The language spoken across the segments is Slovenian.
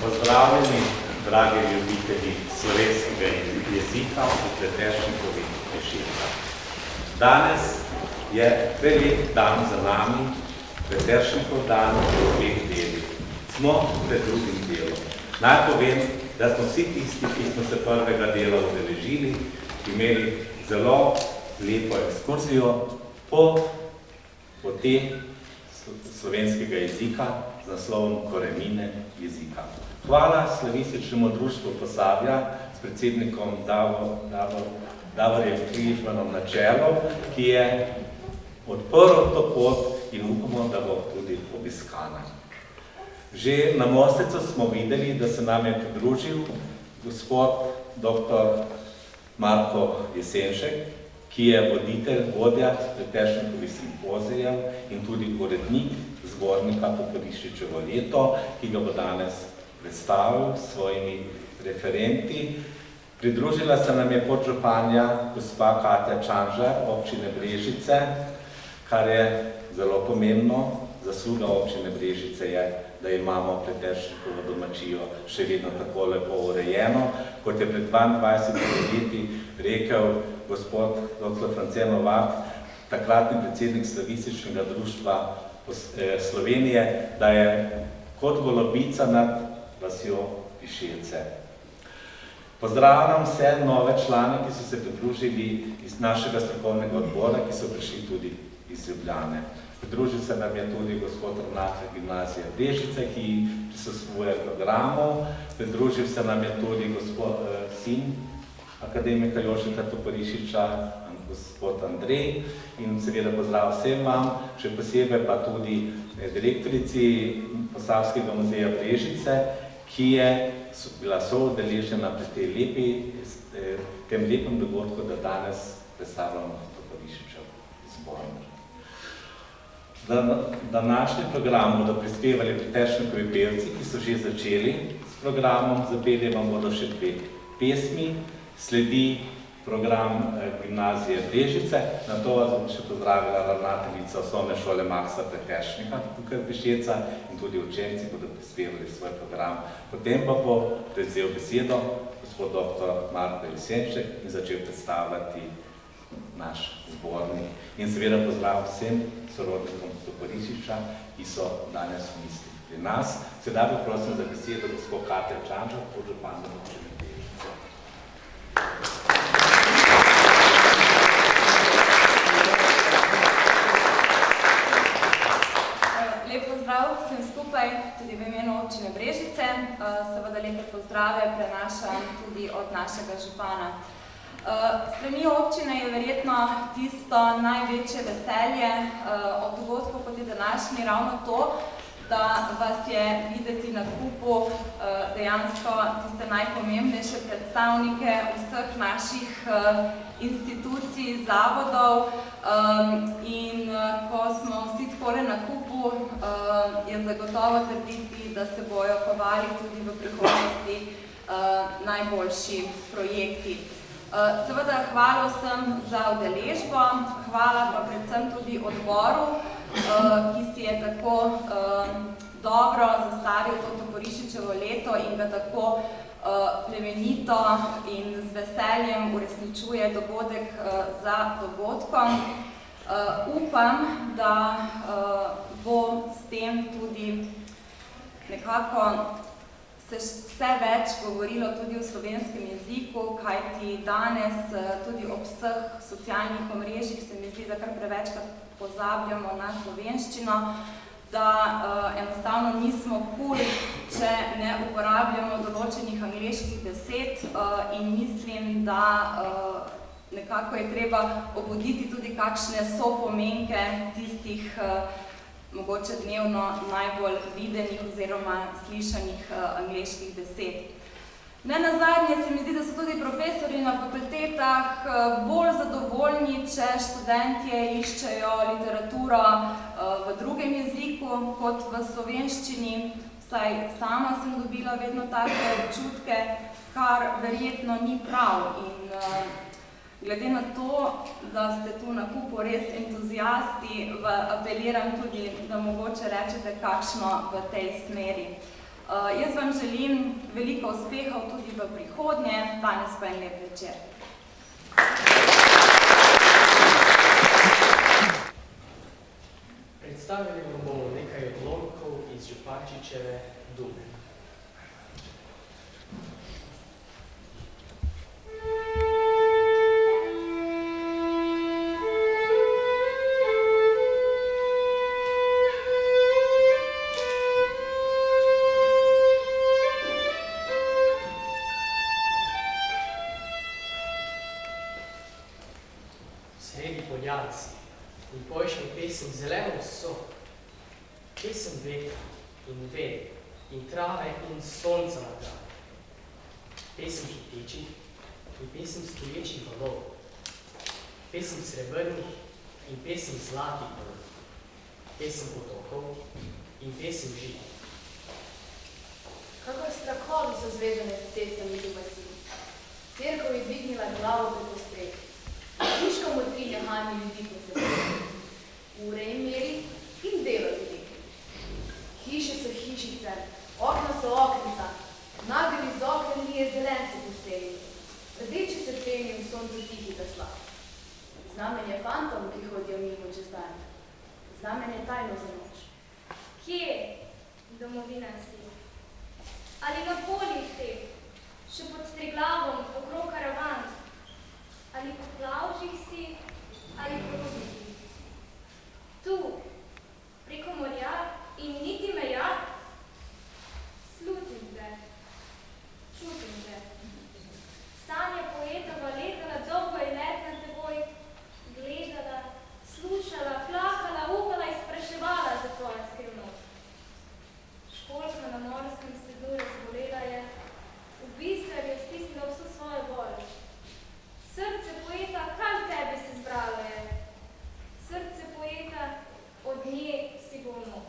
Pozdravljeni, dragi ljubitelji slovenskega jezika v Pleteršnikovi Pešicah. Danes je velik dan za nami, Pleteršnikov dan v dveh delih. Smo pred drugim delom. Naj povem, da smo vsi tisti, ki smo se prvega dela udeležili, imeli zelo lepo ekskurzijo po poti slovenskega jezika z naslovom Korenine jezika. Hvala Slavističnemu društvu Posavja s predsednikom Davorjem Križmanom na čelu, ki je odprl to pot in upamo, da bo tudi obiskana. Že na Mostecu smo videli, da se nam je pridružil gospod dr. Marko Jesenšek, ki je vodja Pleteršnikovih simpozijev in tudi urednik zbornika Toporišičevo leto, ki ga bo danes predstavil s svojimi referenti. Pridružila se nam je podžupanja gospa Katja Čanžar, občine Brežice, kar je zelo pomembno. Zasluga občine Brežice je, da imamo Pleteršnikovo domačijo še vedno tako lepo urejeno. Kot je pred 22 leti rekel gospod dr. France Novak, takratni predsednik Slavističnega društva Slovenije, da je kot golobica nad vasjo Pišece. Pozdravljam vse nove člane, ki so se pridružili iz našega strokovnega odbora, ki so prišli tudi iz Ljubljane. Pridružil se nam je tudi gospod ravnatelj gimnazije Brežice, ki prisustvuje programu. Pridružil se nam je tudi sin akademika Jožeta Toporišiča, gospod Andrej, in seveda pozdrav vsem vam, še posebej pa tudi direktorici Posavskega muzeja Brežice, ki je bila soudeležena pri tem lepem dogodku, da danes predstavljamo Toporišičev zbornik. V današnji program bodo prispevali Pleteršnikovi pevci, ki so že začeli s programom. Zapeli vam bodo še dve pesmi, sledi program gimnazije Brežice, na to vas bom še pozdravila ravnateljica osnovne šole Maksa Pleteršnika, tukaj v Pešeca, in tudi učenci bodo prispevali svoj program. Potem pa bo prevzel besedo gospod dr. Marko Jesenšek in začel predstavljati naš zbornik. In seveda pozdrav vsem sorodnikom Toporišiča, ki so danes v misli pri nas. Sedaj pa prosim za besedo gospod Katja Čanžar, podžupanja občine Brežice. Lep pozdrav vsem skupaj, tudi v imenu občine Brežice. Seveda lepe pozdrave prenašam tudi od našega župana. Strani občine je verjetno tisto največje veselje od dogodkov kot je današnji ravno to, da vas je videti na kupu dejansko tiste najpomembnejše predstavnike vseh naših institucij, zavodov, in ko smo vsi takole na kupu, je zagotovo trditi, da se bojo kovali tudi v prihodnosti najboljši projekti. Seveda hvala vsem za udeležbo, hvala pa predvsem tudi odboru, ki si je tako dobro zastavil to Toporišičevo leto in ga tako plemenito in z veseljem uresničuje dogodek za dogodkom. Upam, da bo s tem tudi nekako se vse več govorilo tudi o slovenskem jeziku, kajti danes tudi ob vseh socialnih omrežjih se mi zdi, da kar prevečkrat pozabljamo na slovenščino, da enostavno nismo cool, če ne uporabljamo določenih angleških besed, in mislim, da nekako je treba obuditi tudi kakšne sopomenke tistih mogoče dnevno najbolj videnih oziroma slišanih angleških besed. Nenazadnje se mi zdi, da so tudi profesorji na fakultetah bolj zadovoljni, če študentje iščejo literaturo v drugem jeziku kot v slovenščini. Vsaj sama sem dobila vedno take občutke, kar verjetno ni prav. In glede na to, da ste tu na kupu res entuzijasti, apeliram tudi, da mogoče rečete kakšno v tej smeri. Jaz vam želim veliko uspehov tudi v prihodnje, danes pa en lep večer. Predstavili vam bomo nekaj odlomkov iz Župančičeve Dume. Sredi poljanci in poješ mi pesem zeleno vso, pesem vetra in ved in trave in sonca na travi, pesem hitečih in pesem stoječih valov, pesem srebrnih in pesem zlatih valov, pesem potokov in pesem žit. Kakor strahovi so zvezane s cestami do vasi. Cerkev je dvignila glavo preko streh. Miška motrinja hajmi ljudi po sebi. Ure in meri in delo ljudi. Hiše so hišice, okna so oknica, nagelj iz okna nije zelen se posteli. Rdeči se peni v soncu tihi tasla. Znamenje fantom, ki hodijo mimo čez dan. Znamenje tajno za noč. Kje, domovina si? Ali na poljih teh, še pod Triglavom, okrog karavan? Ali po plavžih si, ali po rubnikih? Tu, preko morja in niti meja, slutim te, čutim te. Sanja poetova letala dolgo in let na teboj, gledala, slušala, plakala, upala in spraševala za tvojo skrivnost. Školjka na morskem sedu razbolela je, v biser je stisnila vso svojo bolj. Srce poeta, kaj v tebi se zbralo je? Srce poeta, od nje si bolno.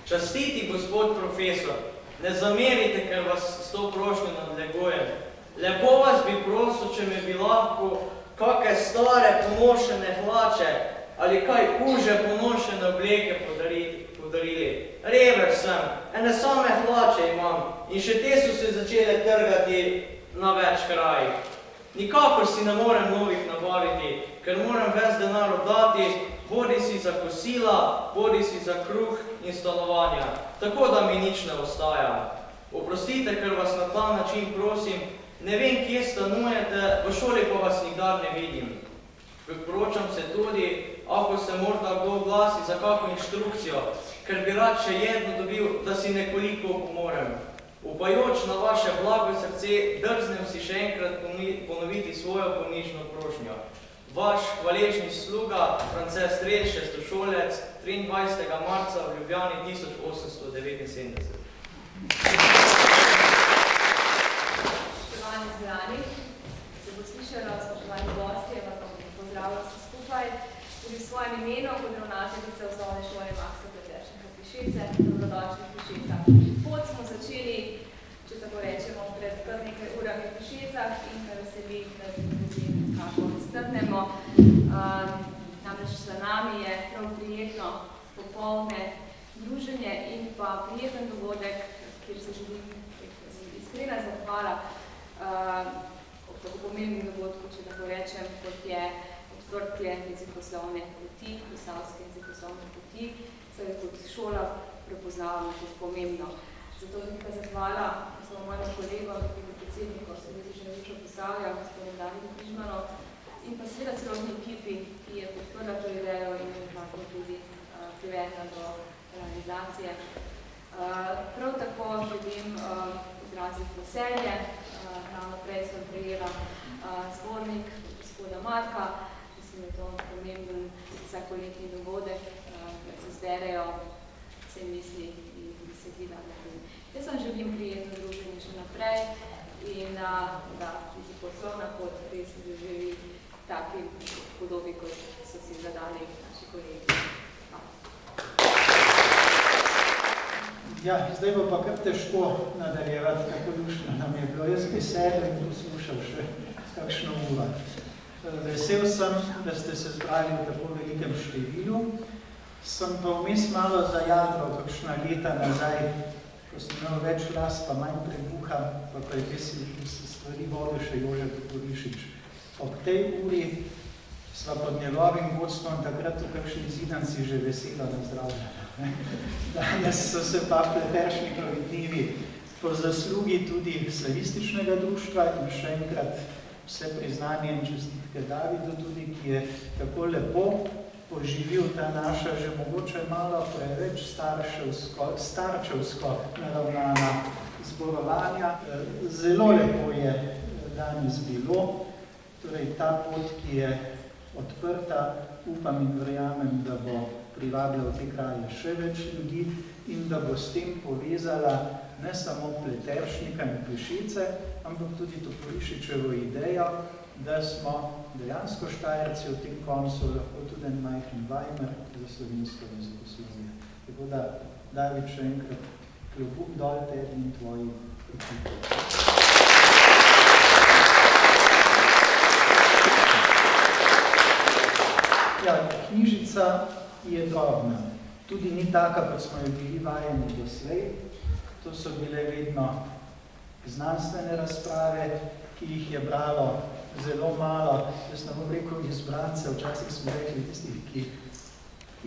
Častiti, gospod profesor, ne zamerite, ker vas s to prošnjo nadlegujem. Lepo vas bi prosil, če mi bi lahko kakšne stare ponošene hlače ali kaj uže ponošene obleke podarili. Rever sem, ene same hlače imam in še te so se začele trgati na več krajih. Nikakor si ne morem novih nabaviti, ker moram ves denar oddati, bodi si za kosila, bodi si za kruh in stanovanja, tako da mi nič ne ostaja. Oprostite, ker vas na ta način prosim, ne vem, kje stanujete, v šoli pa vas nikdar ne vidim. Priporočam se tudi, ako se morda kdo oglasi za kakšno inštrukcijo, ker bi rad še jedno dobil, da si nekoliko pomorem. Upajoč na vaše blago srce, drznem si še enkrat ponoviti svojo ponižno prošnjo. Vaš hvaležni sluga, France Strel, šestošolec, 23. marca v Ljubljani 1879. Spoštovani zbrani, se bo slišalo, spoštovani gostje, vas bom pozdravljala vsi skupaj, tudi v svojem imenu kot ravnateljica osnovne šole Maksa Peteršnika Pišece, dobrodošli v Pišecah. Pot smo začeli, če tako rečemo, pred kar nekaj urami v Pišecah in me veseli, da bi potem kako strnemo. Namreč za nami je prav prijetno popoldne druženje in pa prijeten dogodek, kjer se želim iskrena zahvala jezikoslovne poti, posavske jezikoslovne poti, se kot šola prepoznavamo kot pomembno. Zato velika zahvala mojim kolegom, predsedniku Slovenističnega društva Posavja, gospodinu Davidu Križmanu, in pa seveda celotni ekipi, ki je podprla to idejo in nekako tudi privedla do realizacije. Prav tako želim izraziti veselje. Ravno prej sem prejela zbornik gospoda Marka, mislim, da je to pomemben vsakoletni dogodek, da se zberejo vse misli in besedila. Jaz vam želim prijetno druženje še naprej in da jezikoslovna pot res doživi taki podobi, kot so si zadali naši kolegi. Ja, zdaj bo pa kar težko nadaljevati, kako luštno nam je bilo. Jaz bi sedel in poslušal še kakšno uro. Vesel sem, da ste se zbrali v tako velikem številu. Sem pa vmes malo zajadral kakšna leta nazaj, ko sem imel več las, pa manj prebuha, pa je se stvari vodil še Jože Toporišič. Ob tej uri sva pod njegovim vodstvom takrat v kakšni zidanci že veselo nazdravljala. Danes so se pa Pleteršnikovi dnevi po zaslugi tudi slavističnega društva in še enkrat vse priznanje in čestitke Davidu tudi, ki je tako lepo poživil ta naša že mogoče malo preveč starčevsko naravnana zborovanja. Zelo lepo je danes bilo, torej ta pot, ki je odprta, upam in verjamem, da bo privabila v te kraje še več ljudi in da bo s tem povezala ne samo Pleteršnika in Plešice, ampak tudi Toporišičevo idejo, da smo dejansko Štajerci v tem koncu lahko tudi en majhen Weimar za slovensko jezikoslovje. Tako da, David, še enkrat klobuk dol tebi in tvoji ekipi. Ja, knjižica je drobna. Tudi ni taka, kot smo jo bili vajeni doslej. To so bile vedno znanstvene razprave, ki jih je bralo zelo malo. Jaz ne bom rekel izbrance, včasih smo rekli tistih, ki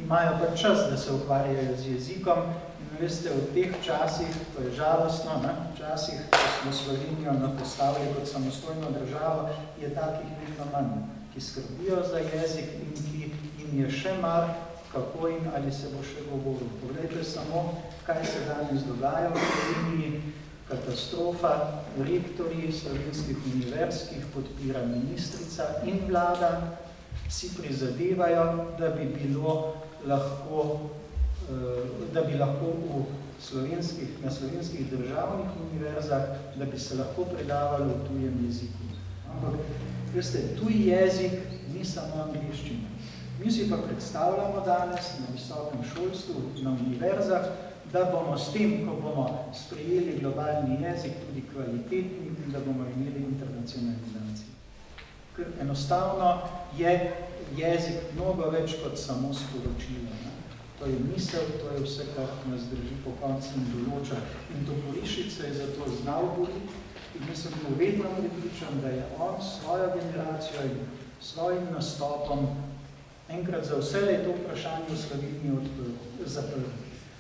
imajo pa čas, da se ukvarjajo z jezikom. In veste, v teh časih, to je žalostno, včasih, ko smo Slovenijo napostavili kot samostojno državo, je takih vedno manj, ki skrbijo za jezik in ki jim je še mar, kako in ali se bo še govoril. Poglejte samo, kaj se danes dogaja v Sloveniji. Katastrofa, rektorji slovenskih univerz, ki jih podpira ministrica in vlada, si prizadevajo, da bi lahko na slovenskih državnih univerzah, da bi se lahko predavalo v tujem jeziku. Ampak, veste, tuj jezik ni samo angleščina. Mi si pa predstavljamo danes na visokem šolstvu, na univerzah, da bomo s tem, ko bomo sprejeli globalni jezik, tudi kvalitetni in da bomo imeli internacionalizacijo. Ker enostavno je jezik mnogo več kot samo sporočilo. To je misel, to je vse, kar nas drži po koncu in določa. In Toporišič se je zato znal boriti in mi sem vedno prepričan, da je on svojo generacijo in svojim nastopom enkrat za vse to vprašanje v Sloveniji zaprl.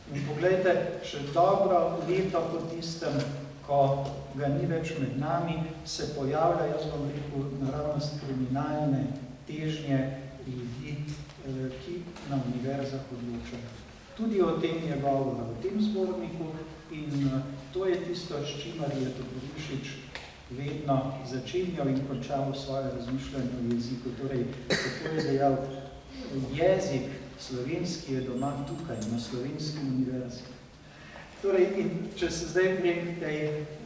In poglejte, še dobro leto po tistem, ko ga ni več med nami, se pojavlja, jaz bom rekel, naravnost kriminalne težnje ljudi, ki na univerzah odločajo. Tudi o tem je govora v tem zborniku in to je tisto, s čimer je Toporišič vedno začenjal in končal svoje razmišljanje o jeziku. Torej, kako je dejal, jezik slovenski je doma tukaj, na slovenski univerzi. Torej, in če se zdaj grem k tej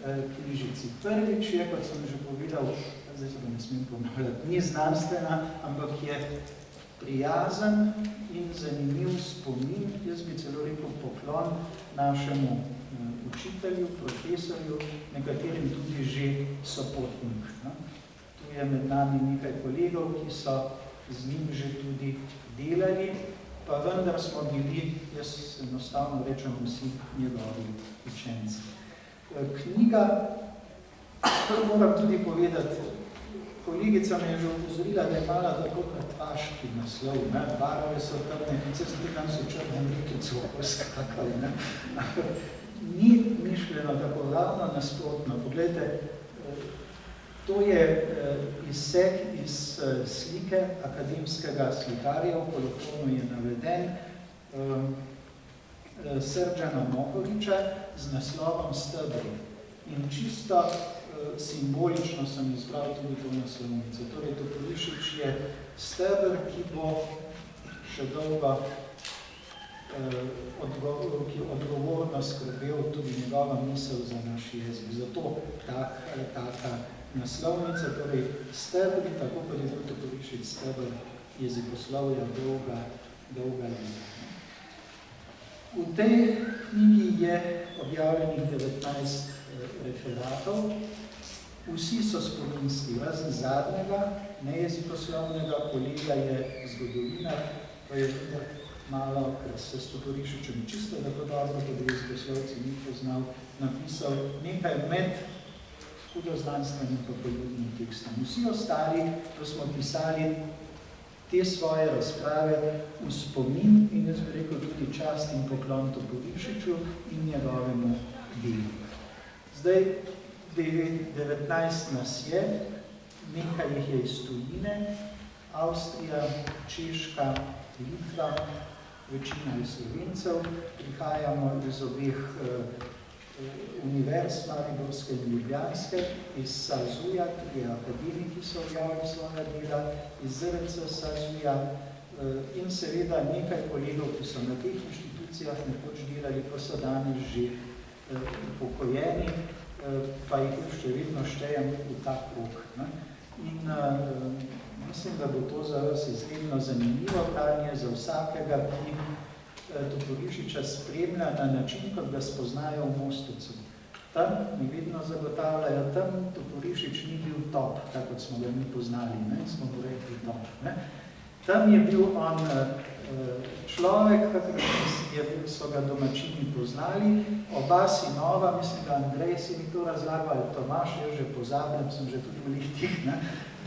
knjižici. Prvič je, kot sem že povedal, zdaj se ne smem ponavljati, ni znanstvena, ampak je prijazen in zanimiv spomin, jaz bi celo rekel poklon našemu učitelju, profesorju, nekaterim tudi že sopotnik. Tu je med nami nekaj kolegov, ki so z njim že tudi delali, pa vendar smo bili, jaz enostavno rečem, vsi njegovi učenci. Knjiga, to moram tudi povedati, ko Kolegica me je že upozorila, da je malo tako kratvaški naslov, ne? Barove so tam nekaj, sem tam so črnem rikico poskakal, ne? Ni mišljeno tako ravno nasprotno. Poglejte, to je izsek iz slike akademskega slikarja, v kolofonu je naveden Srdžana Mohoriča z naslovom Stebri. In čisto simbolično sem izbral tudi to naslovnico. Torej, Toporišič je steber, ki bo še dolgo odgovorno skrbel tudi njegova misel za naš jezik. Zato taka naslovnica, torej stebri, tako kot je tudi Toporišič steber jezikoslovja dolga leta. V tej knjigi je objavljenih 19 referatov. Vsi so spominski, razen zadnjega, nejezikoslovnega, kolega je zgodovinar, pa je malo, ker se s Toporišičem čisto tako dobro, kot jezikoslovci ni poznal, napisal nekaj med hudoznanstvenim pa poljubnim tekstom. Vsi ostali, ko smo pisali te svoje razprave v spomin in jaz bi rekel tudi čast in poklon Toporišiču in njegovemu delu. Zdaj, 19 nas je, nekaj jih je iz tujine, Avstrija, Češka, Litva, večina je Slovencev, prihajamo iz obeh univerz, Mariborske in Ljubljanske, iz SAZU-ja, tudi akademiki so objavili svoja dela, iz ZRC SAZU-ja in seveda nekaj kolegov, ki so na teh inštitucijah nekoč delali, pa so danes že upokojeni, pa jih še vedno štejem v ta krog. In mislim, da bo to za vas izredno zanimivo branje za vsakega, ki Toporišiča spremlja na način, kot ga spoznajo v Mostevcu. Tam mi vedno zagotavljajo, tam Toporišič ni bil top, tako kot smo ga mi poznali, ne? Smo mu rekli top. Ne? Tam je bil on človek, kakor so ga domačini poznali, oba sinova, mislim, da Andrej si mi to razlagal, ali Tomaš, jaz že pozabljam, sem že tudi v letih,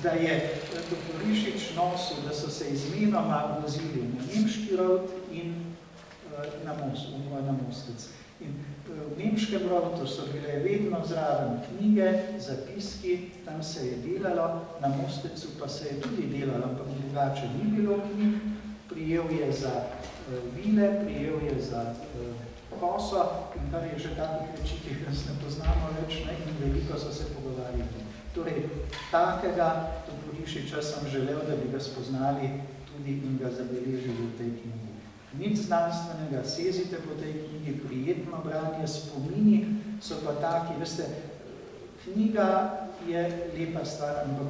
da je Toporišič nosil, da so se izmenoma vozili na nemški rod in na Mostec. In v nemškem rodu so bile vedno zraven knjige, zapiski, tam se je delalo, na Mostecu pa se je tudi delalo, ampak drugače ni bilo knjig, prijel je za vile, prijel je za koso, in kar je že takih reči, ki nas ne poznamo več, ne, in veliko so se pogovarjali. Torej, takega Toporišiča sem želel, da bi ga spoznali tudi in ga zabeležili v tej knjigi. Nič znanstvenega, sezite po tej knjigi, prijetno branje, spomini so pa taki, veste, knjiga je lepa stvar, ampak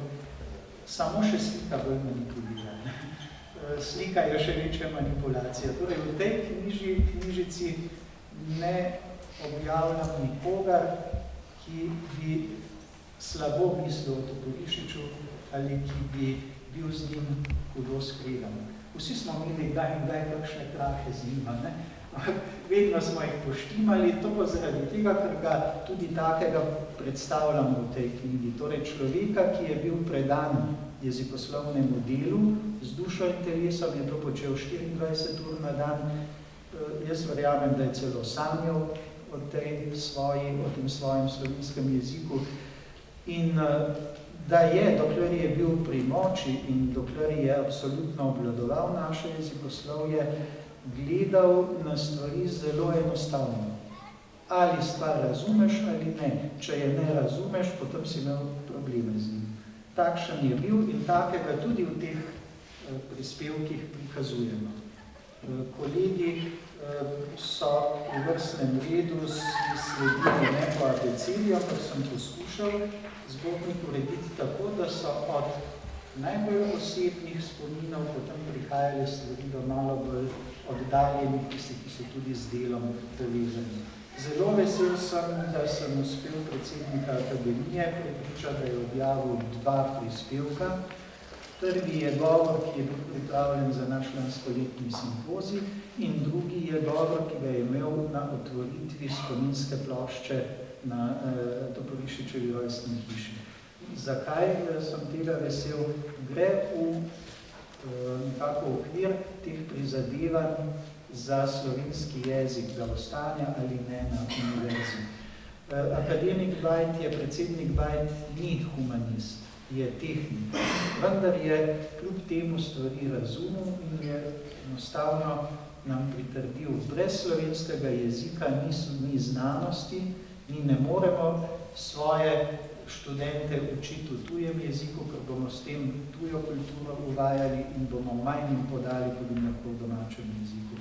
samo še slika bolj manipulira. Slika je še večja manipulacija. Torej, v tej knjižici ne objavljam nikogar, ki bi slabo mislil o Toporišiču ali ki bi bil z njim hudo skregan. Vsi smo imeli kdaj in kdaj kakšne krahe z njima, ne? Vedno smo jih poštimali, to pa zaradi tega, ker ga tudi takega predstavljamo v tej knjigi. Torej človeka, ki je bil predan jezikoslovnemu delu, z dušo in telesom je to počel 24 ur na dan. Jaz verjamem, da je celo sanjal o tem svojem slovenskem jeziku. In da je, dokler je bil pri moči in dokler je absolutno obvladoval naše jezikoslovje, gledal na stvari zelo enostavno. Ali stvar razumeš ali ne. Če je ne razumeš, potem si imel probleme z njim. Takšen je bil in takega tudi v teh prispevkih prikazujemo. Kolegi so v vrstnem redu sledili ne po abecedijo, kar sem poskušal zbornik urediti tako, da so od najbolj osebnih spominov potem prihajali stvari do malo bolj oddaljenih, ki so tudi z delom povezani. Zelo vesel sem, da sem uspel predsednika akademije prepričati, da je objavil 2 prispevka. Prvi je govor, ki je bil pripravljen za naš lanskoletni simpozij, in drugi je govor, ki ga je imel na otvoritvi spominske plošče na Toporišičevi rojstni hiši. zakaj sem tega vesel? Gre v nekako okvir teh prizadevanj za slovenski jezik, da ostane ali ne na univerzi. Akademik Bajt je, predsednik Bajt ni humanist, je tehnik, vendar je kljub temu stvari razumel in je enostavno nam pritrdil, brez slovenskega jezika ni znanosti, mi ne moremo svoje študente učiti v tujem jeziku, ker bomo s tem tujo kulturo uvajali in bomo manj jim podali, kot jim lahko v domačem jeziku.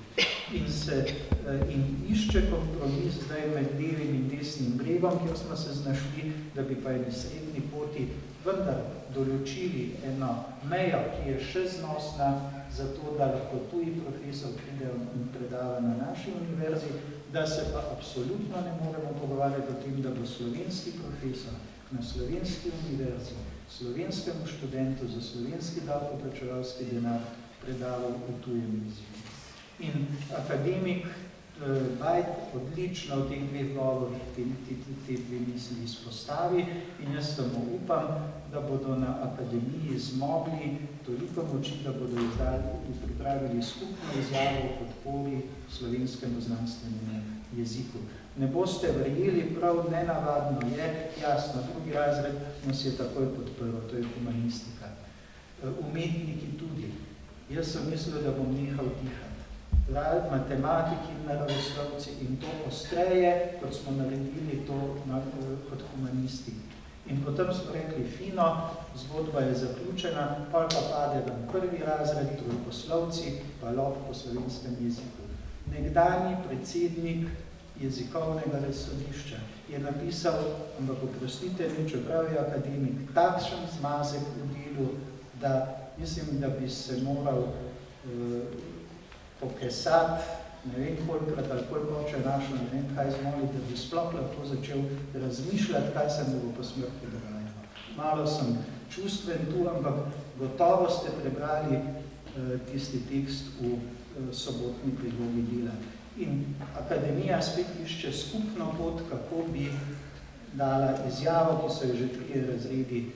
In išče kompromis zdaj med levim in desnim bregom, kjer smo se znašli, da bi pa eni srednji poti vendar določili eno mejo, ki je še znosna, zato da lahko tuji profesor pride in predava na naši univerzi, da se pa absolutno ne moremo pogovarjati o tem, da bo slovenski profesor na slovenski univerzi, slovenskemu študentu za slovenski davkoplačevalski denar predaval v tujem jeziku. In akademik Bajt odlično v teh dveh govorih te dve misli izpostavi in jaz samo upam, da bodo na akademiji zmogli toliko moči, da bodo pripravili skupno izjavo o podpori slovenskemu znanstvenemu jeziku. Ne boste verjeli, prav nenavadno je, jasno, drugi razred nas je takoj podprl, to je humanistika. Umetniki tudi. Jaz sem mislil, da bom nehal dihati. Matematiki in naravoslovci in to ostreje, kot smo naredili to kot humanisti. In potem smo rekli, fino, zgodba je zaključena, pa pade vam prvi razred, trojposlovci, pa lov po slovenskem jeziku. Nekdanji predsednik jezikovnega razsodišča je napisal, ampak oprostite mi, čeprav je akademik, takšen zmazek v delu, da mislim, da bi se moral pokesati, ne vem kolikrat ali koliko oče našel, ne vem kaj zmoli, da bi sploh lahko začel razmišljati, kaj se mu bo po smrti dogajalo. Malo sem čustven tu, ampak gotovo ste prebrali tisti tekst v sobotni prilogi dela. In akademija spet išče skupno pot, kako bi dala izjavo, ki so jo že 3 razredi,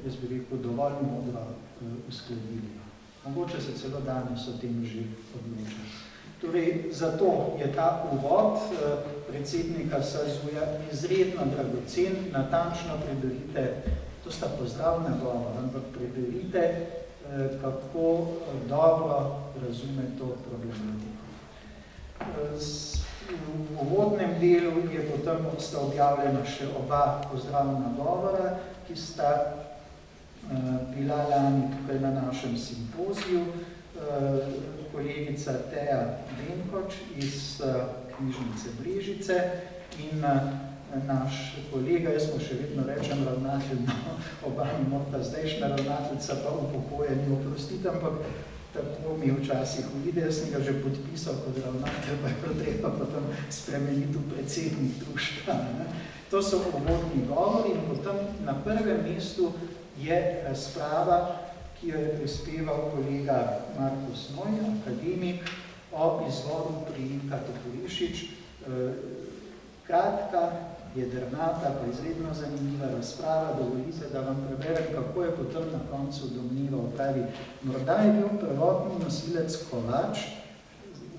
jaz bi rekel, dovolj modro uskladili. Mogoče se celo danes o tem že odloča. Torej, zato je ta uvod predsednika SAZU-ja izredno dragocen, natančno preberite, to sta pozdravna govor, ampak preberite, kako dobro razume to problematiko. V uvodnem delu je potem objavljena še oba pozdravna govora, ki sta bila lani tukaj na našem simpoziju, kolegica Teja Benkoč iz knjižnice Brežice in naš kolega, jaz mu še vedno rečem ravnatelj, oba mi morda zdajšnja ravnateljica pa upokojeni, oprostite, ampak tako mi včasih uide, jaz sem ga že podpisal kot ravnatelj, pa je treba potem spremeniti v predsednik društva. To so uvodni govori in potem na prvem mestu je razprava, ki jo je prispeval kolega Markus Noj, akademik, o izvoru priimka Toporišič. Kratka, jedrnata, pa izredno zanimiva razprava, dovolite, da vam preberem, kako je potem na koncu domneval. Pravi, morda je bil prvotni nosilec Kovač,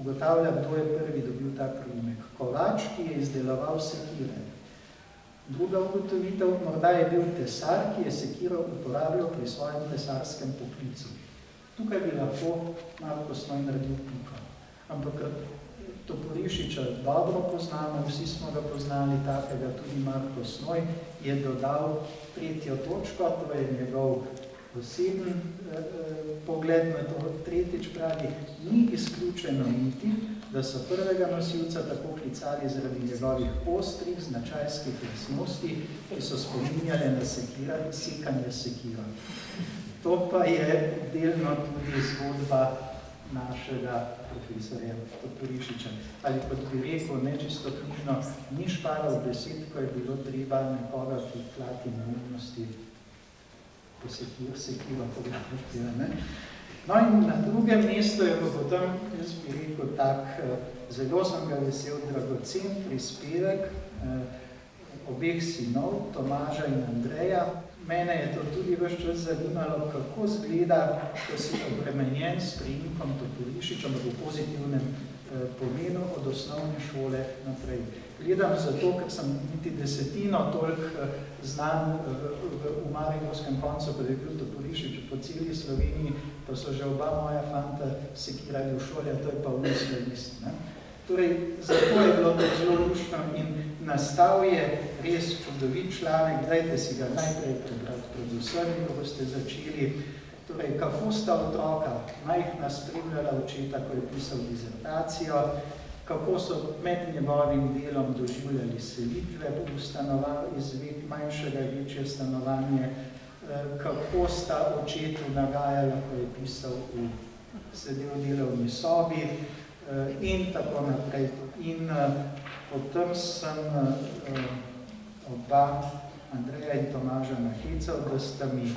ugotavlja, kdo je prvi dobil ta priimek. Kovač, ki je izdeloval sekire. Druga ugotovitev, morda je bil tesar, ki je sekiro uporabljal pri svojem tesarskem poklicu. Tukaj bi lahko Markus Noj naredil piko. Ampak Toporišiča dobro poznamo, vsi smo ga poznali takega, tudi Markus Noj je dodal 3. točko, to je njegov poseben pogled na to. Tretjič pravi, ni izključeno niti, da so prvega nosilca tako klicali zaradi njegovih ostrih značajskih lastnosti, ki so spominjale na sekanje sekira. To pa je delno tudi zgodba našega profesorja Toporišiča. Ali kot bi rekel, ne čisto knjižno, ni šparal besed, ko je bilo treba nekoga priklati neumnosti po sekiro pogledati. No in na drugem mestu je pa potem, jaz bi rekel tak, zelo sem ga vesel, dragocen prispevek obeh sinov, Tomaža in Andreja. Mene je to tudi ves čas zanimalo, kako zgleda, ko si obremenjen s priimkom Toporišič, ampak v pozitivnem pomenu od osnovne šole naprej. Gledam zato, ker sem niti desetino toliko znan v mariborskem koncu, kot je bil Toporišič po celi Sloveniji, pa so že oba moja fanta sekirali v šoli, a to je pa unislavist. Torej, zato je bilo to zelo luštno in nastal je res čudovit članek, dajte si ga najprej prebrati, predvsem, ko boste začeli. Torej, kako sta otroka majhna spremljala očeta, ko je pisal dizertacijo, kako so med njegovim delom doživljali selitve, iz manjšega večje stanovanje, kako sta očetu nagajala, ko je pisal sedel v delovni sobi, in tako naprej. In potem sem oba, Andreja in Tomaža, nahecal, da sta mi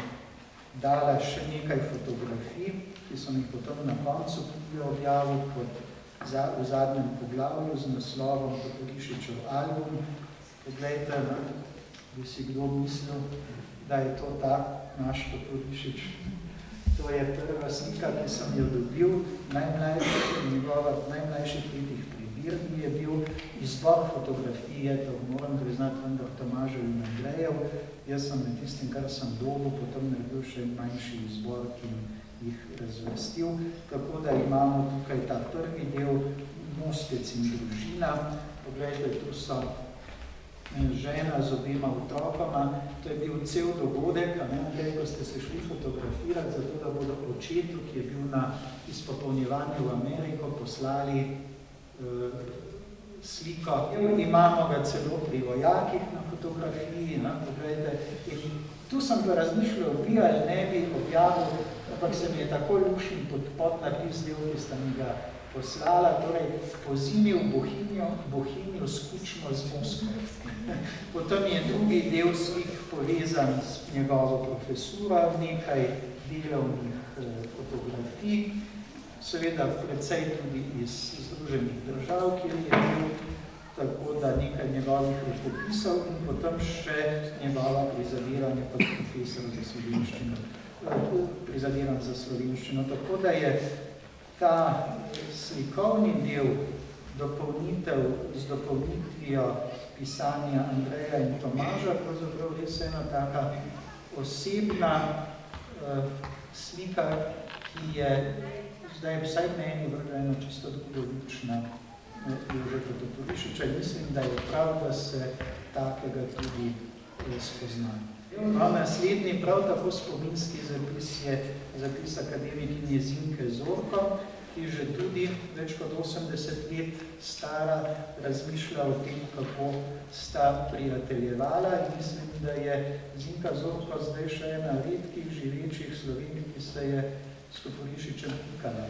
dala še nekaj fotografij, ki sem jih potem na koncu tudi objavil v zadnjem poglavju z naslovom Toporišičev album. Poglejte, bi si kdo mislil, da je to ta naš Toporišič. To je prva slika, ki sem jo dobil, njegova v najmlajših letih pri Birni je bil izbor fotografije, to moram priznati vendar Tomažev in Andrejev. Jaz sem med tistim, kar sem dobil, potem naredil še manjši izbor, ki jih razvrstil. Tako da imamo tukaj ta prvi del, Mostec in družina. Poglejte, tu so žena z obema otrokoma. To je bil cel dogodek, ko ste se šli fotografirati, zato da bodo očetu, ki je bil na izpopolnjevanju v Ameriko, poslali sliko. Imamo ga celo pri vojakih na fotografiji. Poglejte. In tu sem pa razmišljal, bi ali ne bi objavil, ampak se mi je tako lušen podnapis del, ki sta mi ga poslala, torej po zimi v Bohinju skučno z Moskvo. Potem je drugi del slik povezan s njegovo profesuro, nekaj delovnih fotografij, seveda precej tudi iz Združenih držav, kjer je bil, tako da nekaj njegovih rukopisov in potem še njegova prizadevanja kot profesor za slovenščino. Prizadevam za slovenščino. Tako da je ta slikovni del z dopolnitvijo pisanja Andreja in Tomaža, pravzaprav res ena taka osebna slika, ki je zdaj vsaj meni vrljeno čisto drugo luč na Jožeta Toporišiča. Mislim, da je prav, da se takega tudi spozna. Naslednji prav tako spominski zapis je zapis akademikinje Zinke Zorko, ki že tudi več kot 80 let stara razmišlja o tem, kako sta prijateljevala. In mislim, da je Zinka Zorko zdaj še ena redkih živečih Slovenk, ki se je s Toporišičem pikala.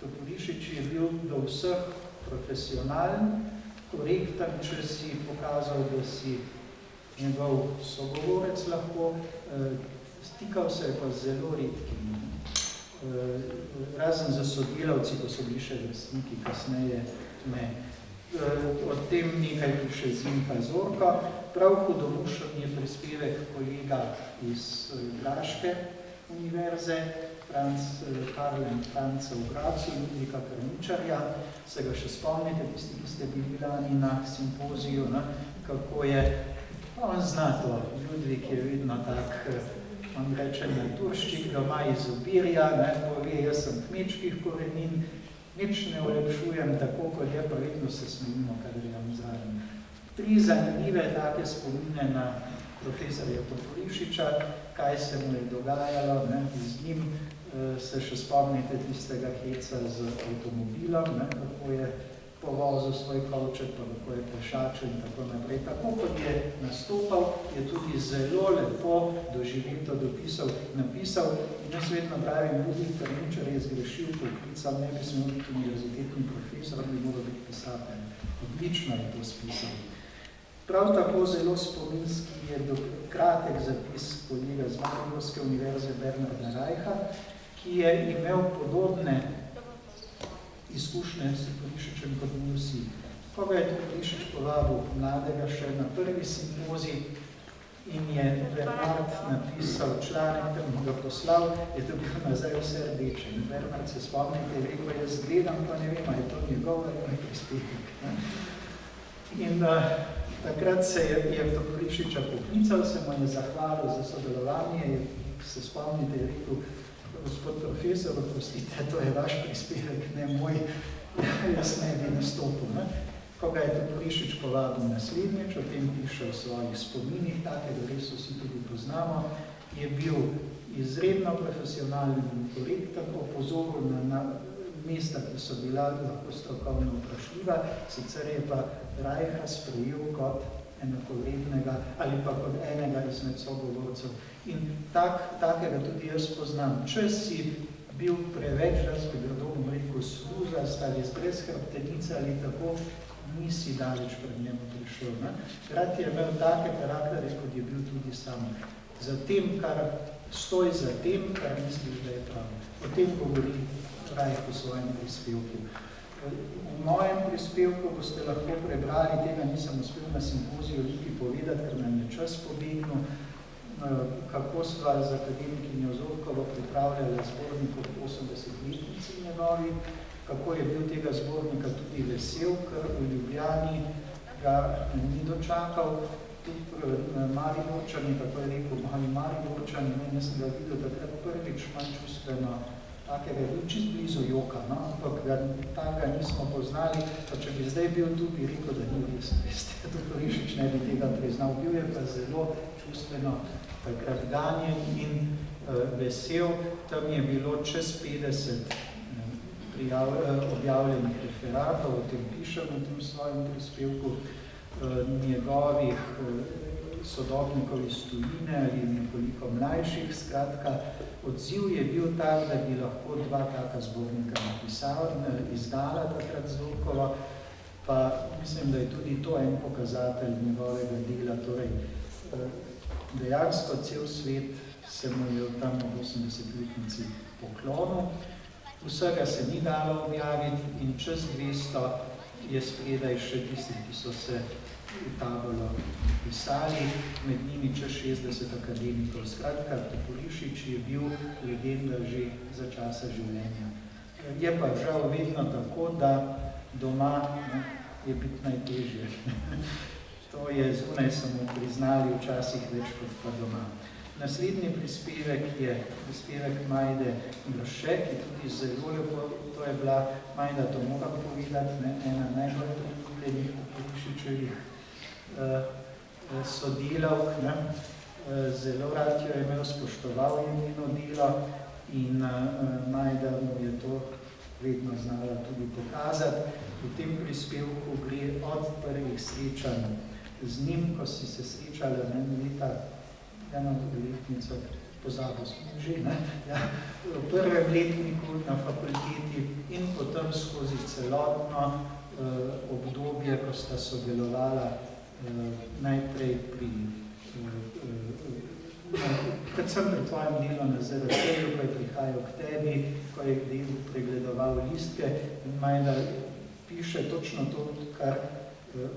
Toporišič je bil do vseh profesionalen, korekten, če si pokazal, da si njegov sogovorec lahko, stikal se je pa zelo redkim. Razen za sodelavci, ko so bili še vrstniki, kasneje ne. O tem nekaj piše Zinka Zorko. Prav hudomušen je prispevek kolega iz Graške univerze, Franca v Gracu, Ludvika Krničarja. Se ga še spomnite, tisti, ki ste bili lani na simpoziju, kako je, on zna to, Ludvik je vedno tak, on reče naturščik, doma iz Obirja, pove, jaz sem kmečkih korenin, nič ne ulepšujem tako, kot je, pa vedno se smejimo, kadar je zraven. 3 zanimive take spomine na profesorja Toporišiča, kaj se mu je dogajalo, z njim se še spomnite tistega heca z avtomobilom, kako je povozil svoj kovček, pa kako je pešačil in tako naprej. Tako kot je nastopal, je tudi zelo lepo doživeto napisal. In jaz vedno pravim, Ludvik Krničar je zgrešil poklical, ne bi smel biti univerzitetni profesor, bi moral biti pisatelj. Odlično je to spisal. Prav tako zelo spominski je kratek zapis kolega z Mariborske univerze Bernarda Rajha, ki je imel podobne izkušnje s Toporišičem kot mi vsi. Ko ga je Toporišič povabil mladega še na prvi simpozij, in je Bernard napisal članek, ter mu ga poslal, je to bil nazaj vse rdeče. In Bernard se spomnite, je rekel, jaz gledam, pa ne vem, je to njegov ali moj prispevek. In takrat se je Toporišiča poklical, se mu je zahvalil za sodelovanje, se spomnite, je rekel, gospod profesor, oprostite, to je vaš prispevek, ne moj, jaz ne bi nastopil. Ne? Ko ga je Toporišič povabil naslednjič, o tem piše v svojih spominih, takega res vsi tudi poznamo, je bil izredno profesionalen in korekten, opozoril na mesta, ki so bila lahko strokovno vprašljiva, sicer je pa Rajha sprejel kot enakovrednega ali pa kot enega izmed sogovorcev. In takega tudi jaz poznam. Če si bil preveč, da bi gradom rekel, sluzast ali brez hrbtenice ali tako, nisi daleč pred njemu prišel. Rad je imel take karaktere, kot je bil tudi sam. Stoj za tem, kar misliš, da je prav. O tem govori Rajh v svojem prispevku. V mojem prispevku boste lahko prebrali, tega nisem uspel na simpoziju Liki povedati, ker nam je čas pobegnil, kako sva z akademikinjo Zorkovo pripravljala zbornik ob 80-letnici njegovi, kako je bil tega zbornika tudi vesel, ker v Ljubljani ga ni dočakal. Tudi Mariborčani, tako je rekel, Mariborčani, jaz sem ga videl takrat prvič manj čustveno, takega je bil čist blizu joka, no? Ampak ga nismo poznali, pa če bi zdaj bil tu, bi rekel, da ni res, veste, Toporišič ne bi tega priznal. Bil je pa zelo čustveno takrat ganjen in vesel. Tam je bilo čez 50 objavljenih referatov, o tem pišem v tem svojem prispevku, njegovih sodobnikov iz tujine ali nekoliko mlajših. Skratka, odziv je bil tak, da bi lahko dva taka zbornika izdala takrat Zorkova, pa mislim, da je tudi to en pokazatelj njegovega dela. Torej, dejansko cel svet se mu je tam ob 80-letnici poklonil. Vsega se ni dalo objaviti in čez 200 je spredaj še tisti, ki so se v tabolo pisali, med njimi čez 60 akademikov. Skratka, Toporišič je bil legenda že za časa življenja. Je pa žal vedno tako, da doma je biti najtežje. To je zunaj samo priznali včasih več kot pa doma. Naslednji prispevek je prispevek Majde Grše, ki tudi zelo lepo, to je bila Majda, to moram povedati, ena najbolj priljubljenih Toporišičevih sodelavk. Zelo rad jo je imel, spoštoval je njeno delo in Majda mu je to vedno znala tudi pokazati. V tem prispevku gre od prvih srečanj z njim, ko si se srečala eno letnico, pozabil smo že, v prvem letniku na fakulteti in potem skozi celotno obdobje, ko sta sodelovala najprej predvsem pri tvojem delu na ZRT-ju, ko je prihajal k tebi, ko je delu pregledoval listke in Majda piše točno to, kar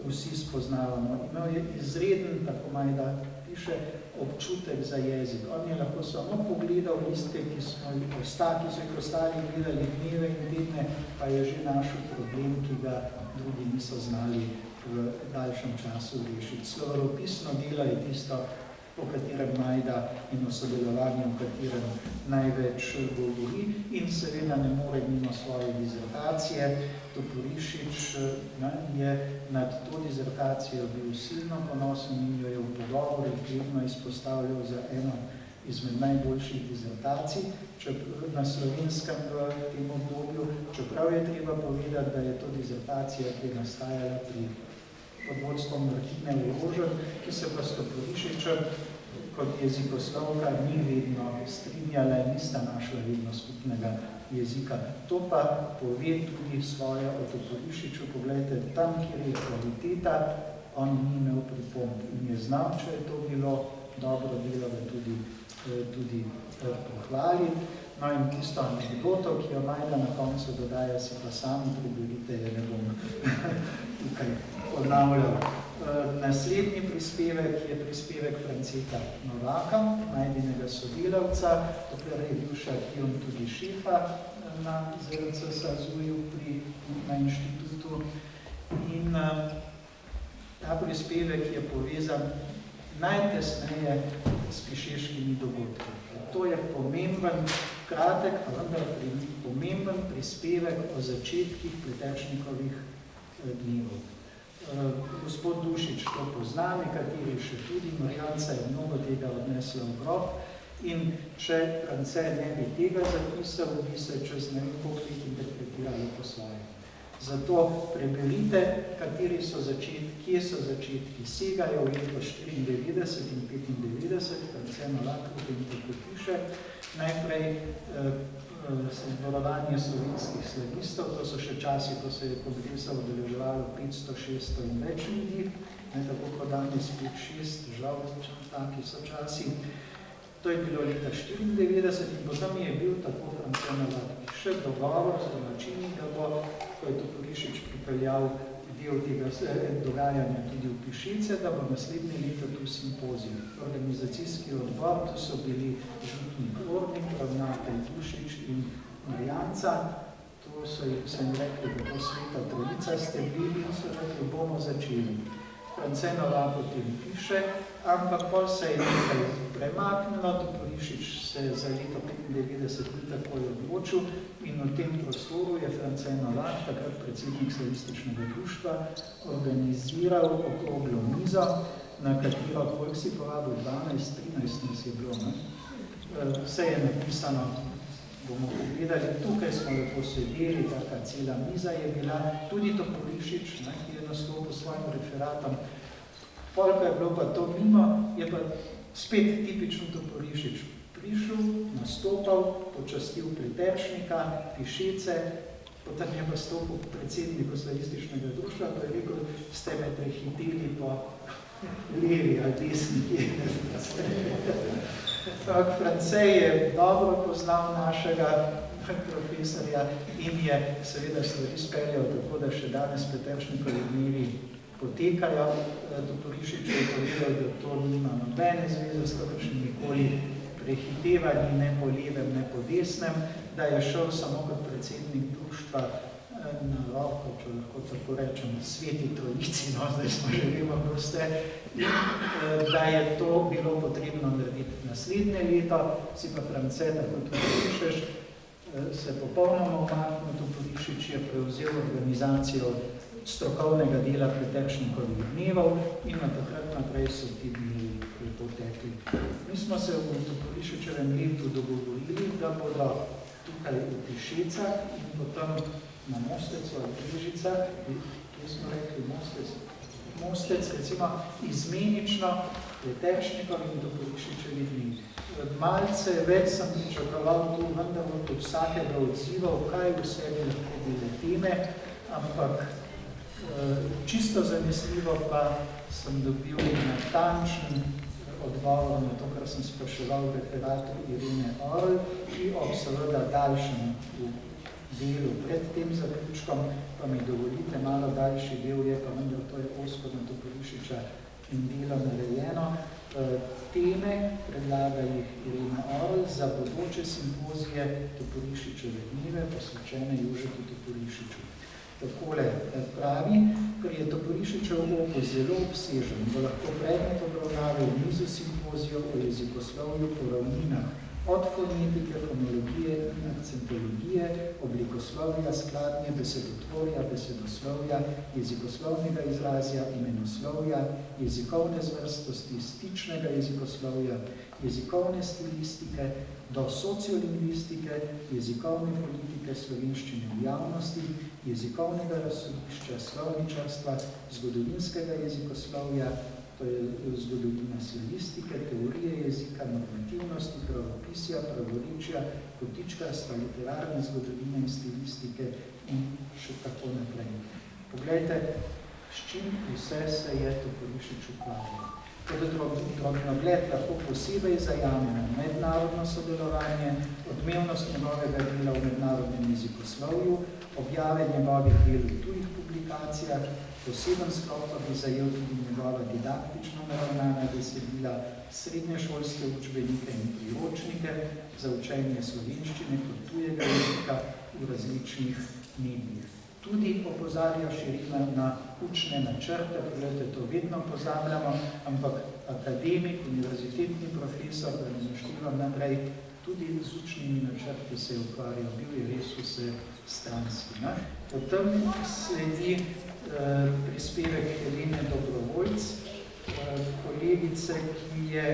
vsi spoznavamo. Imel je izreden, tako Majda piše, občutek za jezik. On je lahko samo pogledal listke, ki so jih ostali gledali dneve in tedne, pa je že našel problem, ki ga drugi niso znali v daljšem času rešiti. Slovaropisno delo je tisto, o katerem Majda in o sodelovanju, o katerem največ govori in seveda ne more mimo svoje dizertacije. Toporišič je nad to dizertacijo bil silno ponosen in jo je v pogovoru vedno izpostavljal za eno izmed najboljših dizertacij na Slovenskem v tem obdobju. Čeprav je treba povedati, da je to dizertacija, ki je nastajala pod vodstvom Martine Orožen, ki se pa s Toporišičem kot jezikoslovka ni vedno strinjala in nista našla vedno skupnega jezika. To pa pove tudi svoje o Toporišiču. Poglejte, tam, kjer je kvaliteta, on ni imel pripomb in je znal, če je to bilo dobro delo, da tudi pohvaliti. No in tisto anekdoto, ki jo Majda na koncu dodaja, si pa sami preberite, je ne bom tukaj ponavljal. Naslednji prispevek je prispevek Franceta Novaka, najdinega sodelavca, dokler je bil še aktiven tudi šefa na ZRC SAZU-ju na inštitutu. In ta prispevek je povezan najtesneje s pišeškimi dogodki. To je pomemben, kratek, pa vendar pomemben prispevek o začetkih Pleteršnikovih dnevov. Gospod Dušič to pozna, nekateri še tudi, Marjanca je mnogo tega odnesla v grob in če France ne bi tega zapisal, bi se čez koliko let interpretirali po svoje. Zato preberite, kateri so začetki, kje so začetki, segajo v leto 94 in 95, France Novak v tem tako piše, najprej zborovanje slovenskih slavistov, to so še časi, ko se je kongresa udeleževalo 500, 600 in več ljudi, tako kot danes 5-6, žal, taki so časi. To je bilo leta 94 in potem je bil tako France Novak še dogovor z domačini, da bo, ko je Toporišič pripeljal del tega dogajanja tudi v Pišice, da bo naslednje leto tu simpozij. Organizacijski odbor, tu so bili župnik Ornik, ravnatelj Dušič in Marjanca. Tu so jim rekli, kako sveta trojica ste bili in so rekli, bomo začeli. France Novak o tem piše, ampak pol se je nekaj premaknilo, Toporišič se za leto 95 ni takoj odločil in v tem prostoru je France Novak, takrat predsednik slavističnega društva, organiziral okroglo mizo, na katero, koliko si povabil, 12-13 nas je bilo, ne? Vse je napisano, bomo pogledali, tukaj smo lepo sedeli, taka cela miza je bila, tudi Toporišič, ki je nastopil s svojim referatom. Polko je bilo pa to mimo, je pa spet tipično Toporišič prišel, nastopal, počastil Pleteršnika, Pišice, potem je pa stopil predsedniku slavističnega društva, pa je rekel, ste me prehiteli po levi ali desni. France je dobro poznal našega profesorja in je seveda stvari speljal tako, da še danes Pleteršnikovi dnevi potekajo. Toporišič je povedal, da to nima nobene zveze s kakršnimikoli prehitevanji, ne po levem, ne po desnem, da je šel samo kot predsednik društva na roko, če lahko tako rečem, sveti trojici, no, zdaj smo že vemo, kdo ste, da je to bilo potrebno narediti naslednje leto, si pa France, tako tudi pišeš, se popolnoma umaknil, Toporišič je prevzel organizacijo strokovnega dela Pleteršnikovih dnevov in na takrat naprej so ti dnevi potekli. Mi smo se v Toporišičevem letu dogovorili, da bodo tukaj v Pišicah in potem na Mostecu ali Križicah, kje smo rekli Mostec, recimo izmenično Pleteršnikov in Toporišičevi dni. Malce več sem pričakoval tu, vendar od vsakega odzival, kaj vse bi lahko bile teme, ampak čisto zanesljivo pa sem dobil natančen odgovor na to, kar sem spraševal v referatu Irene Orl, ki ob seveda daljšem delu pred tem zaključkom, pa mi dovolite, malo daljši del je, pa vendar to je osko na Toporišiča in delo narejeno. Teme predlaga jih Irene Orl za bodoče simpozije Toporišičeve dneve, posvečene Jožetu Toporišiču. Takole pravi, ker je Toporišičev opus zelo obsežen, bo lahko predmet obravnave v nizu simpozijev o jezikoslovju po ravninah, od fonetike, fonologije in akcentologije, oblikoslovja, skladnje, besedotvorja, besedoslovja, jezikoslovnega izrazja, imenoslovja, jezikovne zvrstosti, stičnega jezikoslovja, jezikovne stilistike, do sociolingvistike, jezikovne politike slovenščine v javnosti, jezikovnega razsodišča, slovničarstva, zgodovinskega jezikoslovja, to je zgodovina stilistike, teorije jezika, normativnosti, pravopisja, pravorečja, kotičkarstva, literarne zgodovine in stilistike in še tako naprej. Poglejte, s čim vse se je Toporišič ukvarjal. Kot drobnogled lahko posebej zajamemo mednarodno sodelovanje, odmevnost njegovega dela v mednarodnem jezikoslovju, objave njegovih del v tujih publikacijah, Poseben sklop pa bi zajel tudi njegova didaktično naravnana besedila, srednješolske učbenike in priročnike za učenje slovenščine kot tujega jezika v različnih medijih. Tudi opozarja Širina na učne načrte, gledajte, to vedno pozabljamo, ampak akademik, univerzitetni profesor, da ne naštevam naprej, tudi z učnimi načrti se je ukvarjal, bil je res vse stranski. Potem sledi prispevek Helene Dobrovoljc, kolegice, ki je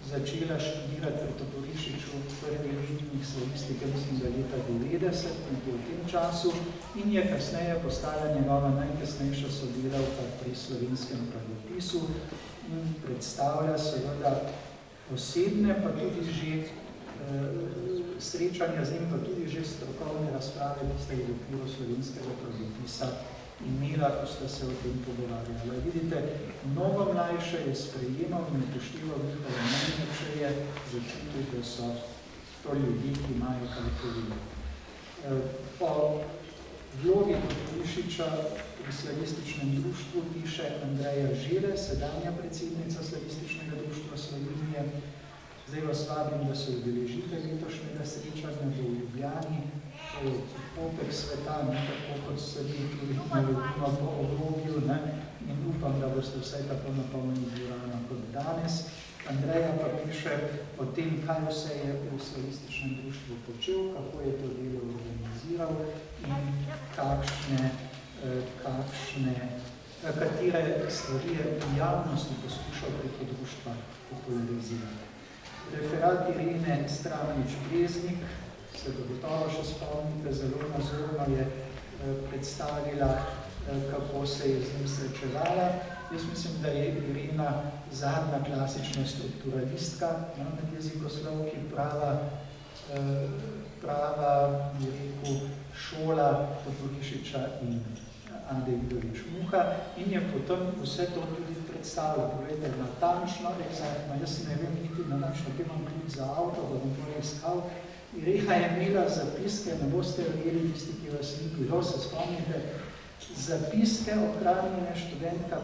začela študirati pri Toporišiču v prvi letnih slavistike, mislim, da leta 90, nekje v tem času, in je kasneje postala njegova najkasnejša sodelavka pri Slovenskem pravopisu in predstavlja seveda osebne, pa tudi že srečanja z njim, pa tudi že strokovne razprave, ki sta v okviru Slovenskega pravopisa imela, ko sta se o tem pogovarjala. Vidite, mnogo mlajše je sprejemal in upošteval njihove mnenje, če je začutil, da so to ljudi, ki imajo kaj povedati. O vlogi Toporišiča v slavističnem društvu piše Andreja Žile, sedanja predsednica Slavističnega društva Slovenije. Zdaj vas vabim, da se udeležite letošnjega srečanja v Ljubljani. To je popek sveta, tako kot se mi tudi navodimo po obrobju, in upam, da boste vsaj tako napolnili dvorano kot danes. Andreja pa piše o tem, kaj vse je v slavističnem društvu počel, kako je to delo organiziral in katere stvari je v javnosti poskušal preko društva popularizirati. Referat Irene Stramnič-Breznik, se gotovo še spomnite, zelo nazorno je predstavila, kako se je z njim srečevala. Jaz mislim, da je Irena zadnja klasična strukturalistka med jezikoslovki, prava, bi rekel, šola Toporišiča in Ade Vidovič Muha in je potem vse to tudi predstavila. Poglejte, natančno, exaktno, jaz ne vem niti natančno, te imam ključ za avto, da bom to iskal. Irena je imela zapiske, ne boste verjeli tisti, ki vas ni bilo, se spomnite, zapiske ohranjene študentka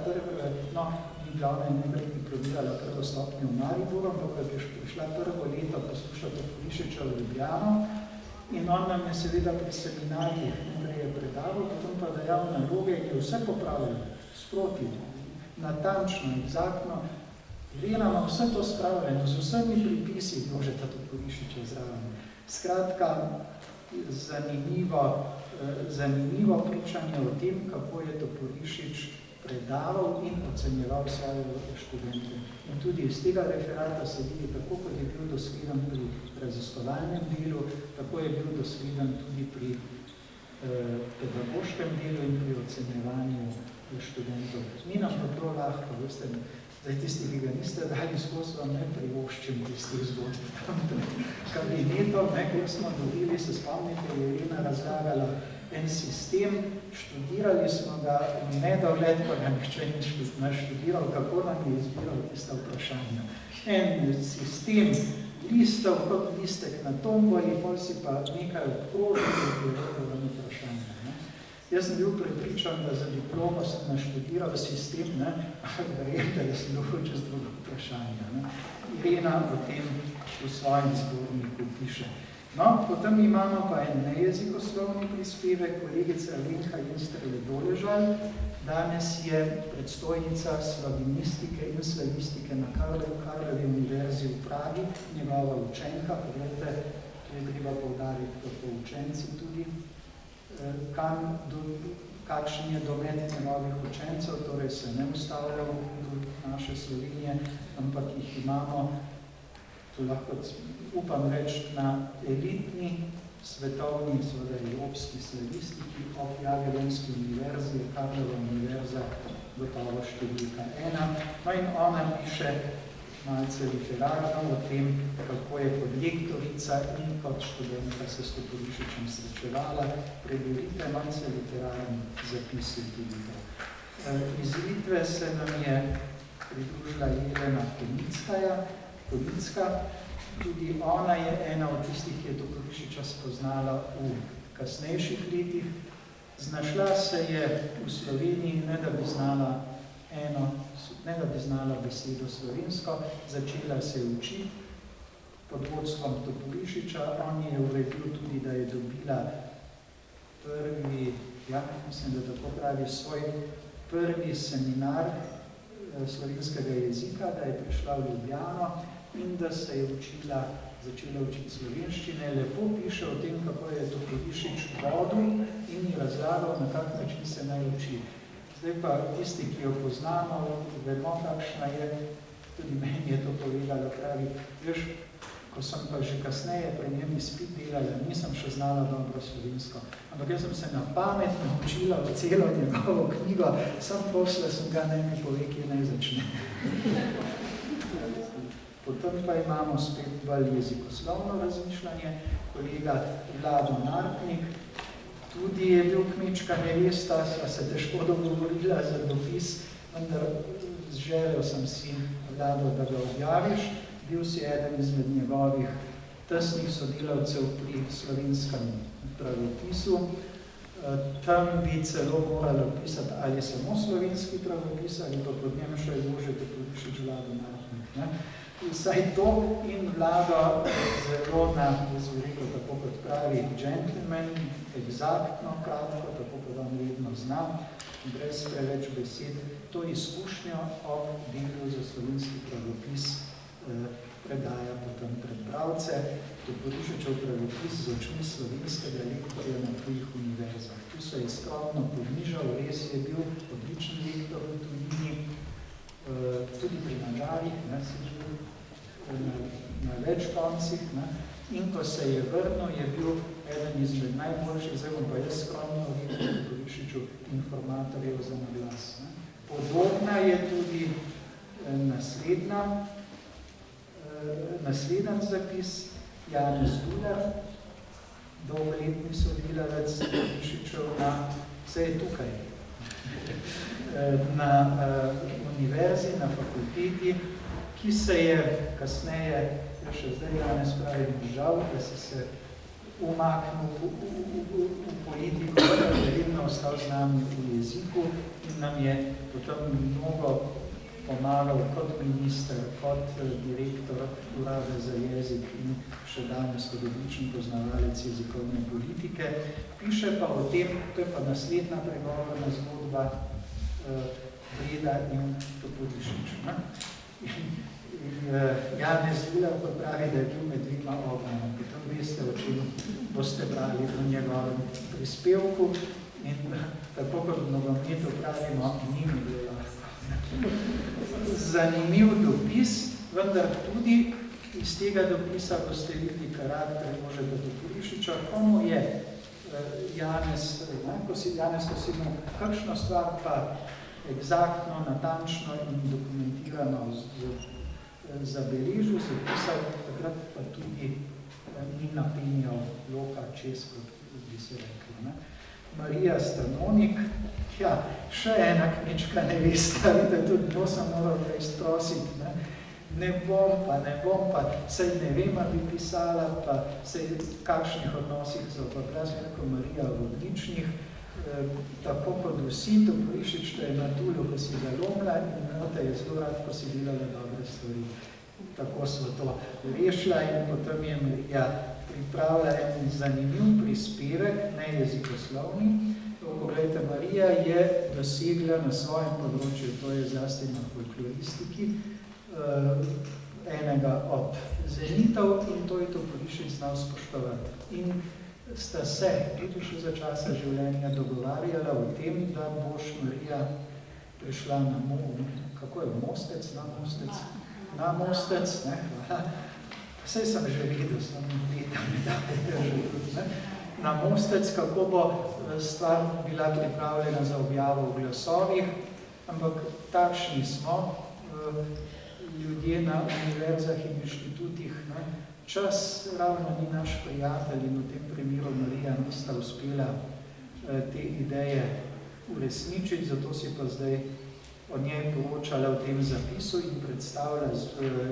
ni glavna in nekaj diplomirala prvo stopnjo v Mariboru, ampak je prišla prvo leto poslušati Toporišiča v Ljubljano in on nam je seveda pri seminarjih nekaj je predaval, potem pa dajal naloge, ki je vse popravil, sproti, natančno, exaktno. Irena ima vse to spravljeno, z vsemi pripisi, Jožeta Toporišiča zraven. Skratka, zanimivo pričanje o tem, kako je Toporišič predaval in ocenjeval svoje študente. In tudi iz tega referata se vidi, tako kot je bil dosleden pri raziskovalnem delu, tako je bil dosleden tudi pri pedagoškem delu in pri ocenjevanju študentov. Ni nam pa to lahko, veste, zdaj tisti, ki ga niste dali skozi, vam ne privoščim tistih zgodb. Kabinetom, kjer smo dobili, se spomnite, je Irena razlagala en sistem, študirali smo ga v nedogled, pa ga nihče ni naštudiral, kako nam je izbiral tista vprašanja. En sistem listov, kot listek na tomboli, pol si pa nekaj obkrožil, ki je rekel vam vprašanja. Jaz sem bil prepričan, da za diplomo sem naštudiral sistem, ampak verjete, da sem dovolj čez drugo vprašanje. Irena o tem v svojem zborniku piše. No, potem imamo pa en nejezikoslovni prispevek, kolegica Alenka Jenstrele-Doležal. Danes je predstojnica slavinistike in slavistike na Karlovi univerzi v Pragi, njegova učenka, pogledajte, to je treba poudariti kako učenci tudi, kakšen je domet njegovih učencev, torej se ne ustavlja v naše Slovenije, ampak jih imamo, to lahko upam reči, na elitni, svetovni, seveda evropski slavistiki, ob Jagelonski univerzi, Karlova univerza, gotovo številka 1. No in ona piše malce referatno o tem, kako je kot lektorica in kot študentka se s Toporišičem srečevala. Preberite malce literarni zapisi tudi to. Iz Litve se nam je pridružila Jelena Konicka. Tudi ona je ena od tistih, ki je Toporišiča spoznala v kasnejših letih. Znašla se je v Sloveniji, ne da bi znala besedo slovensko, začela se je učiti pod vodstvom Toporišiča. On je uredil tudi, da je dobila prvi, mislim, da tako pravi, svoj prvi seminar slovenskega jezika, da je prišla v Ljubljano in da se je začela učiti slovenščine. Lepo piše o tem, kako je Toporišič vodil in ji razlagal, na kak način se naj uči. Zdaj pa tisti, ki jo poznamo, vemo, kakšna je, tudi meni je to povedala, pravi, veš, ko sem pa že kasneje pri njem izpit delala, nisem še znala dobro slovensko. Ampak jaz sem se na pamet naučila v celo njegovo knjigo, sam posle sem ga ne mi pove, kje naj začne. Potem pa imamo spet bolj jezikoslovno razmišljanje, kolega Vlado Nartnik, tudi je bil kmečka nevesta, sva se težko dogovorila za dopis, vendar želel sem si, Vlado, da ga objaviš. Bil si eden izmed njegovih tesnih sodelavcev pri slovenskem pravopisu. Tam bi celo moralo pisati ali samo slovenski pravopis, ali pa pod njem še izložite Toporišič Vlado Nartnik. Vsaj to in Vlado zelo jaz bi rekel, tako kot pravi gentleman, egzaktno, kratko, tako kot on vedno znam, brez preveč besed, to izkušnjo o delu za slovenski pravopis predaja potem pred bralce. Toporišičev pravopis z očmi slovenskega lektorja na tujih univerzah. Tu se je skromno podnižal, res je bil odličen lektor v tujini, tudi pri Mađarih, si bil na več koncih. In ko se je vrnil, je bil eden izmed najboljših, zdaj bom pa jaz skromno rekel Toporišiču, informatorjev za naglas. Podobna je tudi naslednji zapis, Janez Dular, dolgoletni sodelavec Toporišičev vse je tukaj, na univerzi, na fakulteti, ki se je kasneje, še zdaj Janez pravi, žal, da se umaknil v politiko, da je vedno ostal z nami v jeziku in nam je potem mnogo pomagal kot minister, kot direktor Urada za jezik in še danes kot odličen poznavalec jezikovne politike. Piše pa o tem, to je pa naslednja pregovorna zgodba, Breda in Toporišič. Janez Dular pa pravi, da je bil med dvima ognjama. Potem veste, o čem boste brali v njegovem prispevku in tako kot v nogometu pravimo, njim bilo. Zanimiv dopis, vendar tudi iz tega dopisa boste videli karakter Jožeta Toporišiča, komu je Janez, ko si imel kakšno stvar pa egzaktno, natančno in dokumentirano zabeležil, se pisal, takrat pa tudi ni napenjal loka čez, kot bi se rekli. Marija Stranonik, še ena kmečka nevesta, vidite, tudi to sem moral preizprositi. Ne bom pa, saj ne vem, bi pisala, pa saj v kakšnih odnosih so pa glasbenko Marija v odličnih, tako kot vsi, Toporišič, to je na Tulu, ko si ga lomila in note je zelo rad, ko si delala dobre stvari. Tako smo to rešila in potem je Marija pripravila en zanimiv prispevek, ne jezikoslovni. Poglejte, Marija je dosegla na svojem področju, to je zlasti na folkloristiki, enega od zenitov in to je Toporišič znal spoštovati. In sta se tudi še za časa življenja dogovarjala o tem, da boš Marija prišla na Mostec, na Mostec, ne, hvala. Saj sem že videl, sem na Mostec, kako bo stvar bila pripravljena za objavo v glasovih, ampak takšni smo, ljudje na univerzah in inštitutih, čas ravno ni naš prijatelj in v tem primeru Marija nista uspela te ideje uresničiti, zato si pa zdaj o njej poročala v tem zapisu in predstavlja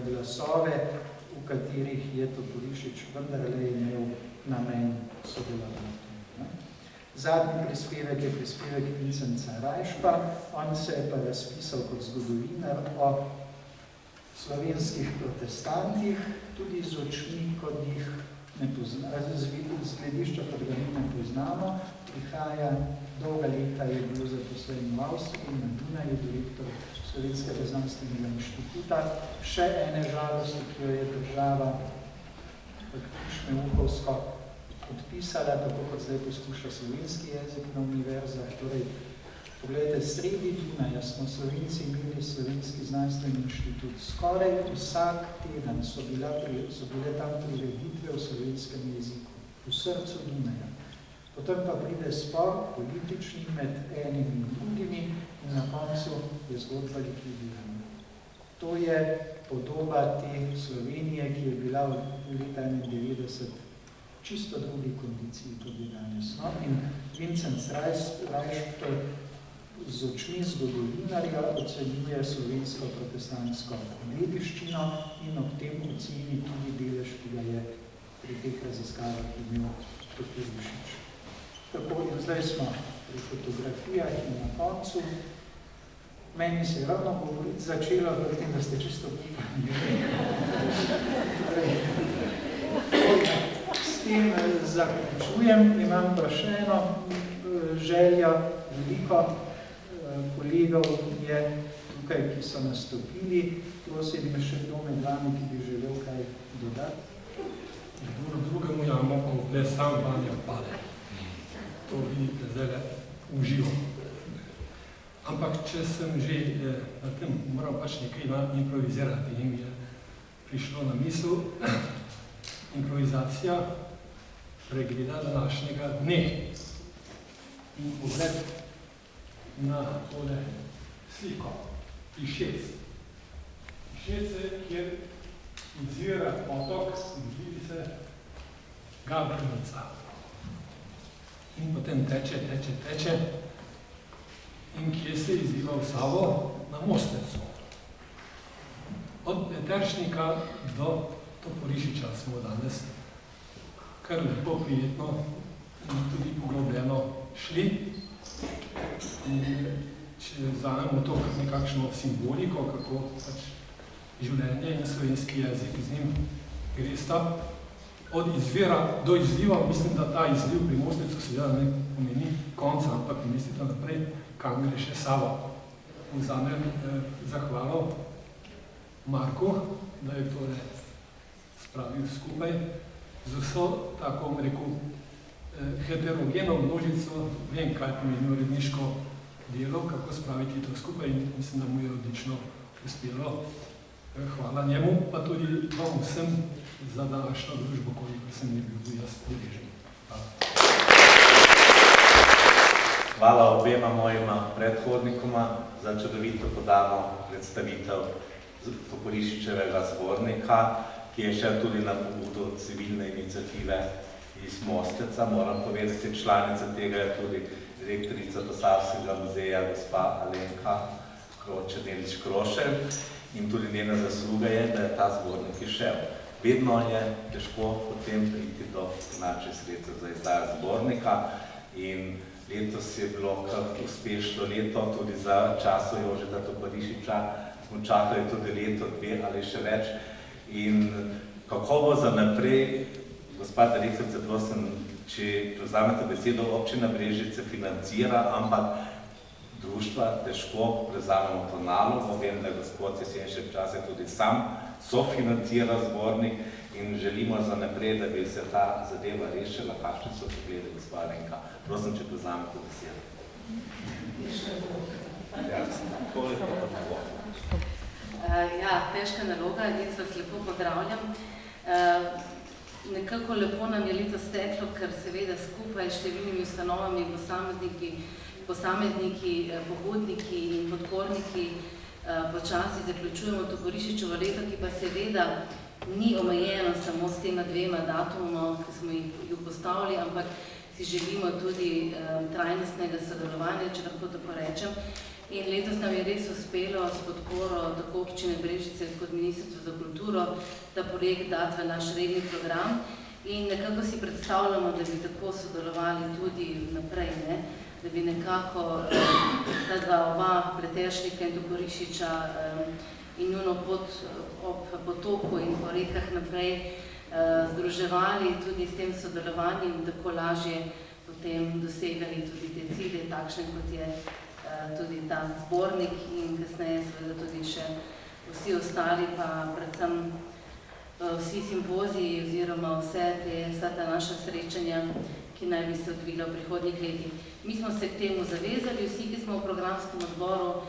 glasove, v katerih je Toporišič vendarle imel namen sodelovati. Zadnji prispevek je prispevek Vincenca Rajšpa, on se je pa razpisal kot zgodovinar o slovenskih protestantih, tudi z očmi, kot jih ne poznamo, z gledišča, kot ga ne poznamo. Prihaja, dolga leta je bil zaposlen v Avstriji, na Dunaju, direktor Slovenskega znanstvenega inštituta. Še ene žalosti, ki jo je država Šmeuhovsko podpisala, tako kot zdaj poskuša slovenski jezik na univerzah. Torej, pogledajte, sredi Dunaja smo Slovenci imeli Slovenski znanstveni inštitut. Skoraj vsak teden so bile tam prireditve v slovenskem jeziku, v srcu Dunaja. Potem pa pride spor politični med enimi in drugimi in na koncu je zgodba likvidirana. To je podoba te Slovenije, ki je bila v leta 1991 čisto drugi kondiciji, kot je danes. No? In Vincent Rajšp z očmi zgodovinarja ocenjuje slovensko protestantsko dediščino in ob tem oceni tudi delež, ki ga je pri teh raziskavah imel dr. Višič. Tako, in zdaj smo pri fotografijah in na koncu. Meni se je ravno govoriti začelo, vrtim, da ste čisto kupani. S tem zaključujem, imam pa še eno željo, veliko kolegov je tukaj, ki so nastopili. Prosim, še kdo med vami, ki bi želel kaj dodati. Drugemu jamo, ko le sam vanje pade. To vidite zdaj uživo. Ampak, če sem že na tem, moram pač nekaj improvizirati in mi je prišlo na misel improvizacija pregleda današnjega dne in pogled na tole sliko, Pišec. Pišece, kjer izvira potok, vidi se Gabrnica. In potem teče in kje se izliva v Savo? Na Mostnico. Od Peteršnika do Toporišiča smo danes kar lepo, prijetno in tudi poglobljeno šli. In če vzamemo to kot nekakšno simboliko, kako pač življenje in slovenski jezik z njim gresta, od izvira do izliva, mislim, da ta izliv pri Mostnicu seveda ne pomeni konca, ampak mislite naprej, kam gre še Sava. Vzamem zahvalo Marku, da je tole spravil skupaj z vso tako, rekel, heterogeno množico, vem, kaj pomeni uredniško delo, kako spraviti to skupaj in mislim, da mu je odlično uspelo. Hvala njemu, pa tudi vam vsem za današnjo družbo, koliko sem je bil jaz deležen. Hvala obema mojima predhodnikoma za čudovito podano predstavitev Toporišičevega zbornika, ki je šel tudi na pobudo civilne iniciative iz Mosteca. Moram povedati, članica tega je tudi direktorica Posavskega muzeja, gospa Alenka Kročer-Nelič-Krošelj. In tudi njena zasluga je, da je ta zbornik išel. Vedno je težko potem priti do finančnih sredstev za izdajo zbornika in letos je bilo kar uspešno leto, tudi za času Jožeta Toporišiča. Smo čakali tudi leto, dve ali še več. In kako bo za naprej, gospod direktorica, prosim, če prevzamete besedo, občina Brežice financira, ampak društva težko prevzamemo to nalogo. Vem, da gospod Jesenšek včasih tudi sam sofinancira zbornik in želimo za naprej, da bi se ta zadeva rešila. Kakšni so pogledi, gospa Alenka? Prosim, če prevzamete besedo. Ja, težka naloga, jaz vas lepo pozdravljam. Nekako lepo nam je leto steklo, ker seveda skupaj s številnimi ustanovami, posamezniki, pobudniki in podporniki počasi zaključujemo Toporišičevo leto, ki pa seveda ni omejeno samo s tema dvema datumoma, ki smo ju postavili, ampak si želimo tudi trajnostnega sodelovanja, če lahko tako rečem. In letos nam je res uspelo s podporo tako občine Brežice kot Ministrstva za kulturo ta projekt dati v naš redni program. In nekako si predstavljamo, da bi tako sodelovali tudi naprej, ne? Da bi nekako ta dva oba Pleteršnika in Toporišiča in njuno pot ob potoku in po rekah naprej združevali tudi s tem sodelovanjem, tako lažje potem dosegali tudi te cilje, takšne kot je tudi ta zbornik in kasneje seveda tudi še vsi ostali, pa predvsem vsi simpoziji oziroma vsa ta naša srečanja, ki naj bi se odvila v prihodnjih letih. Mi smo se k temu zavezali, vsi, ki smo v programskem odboru,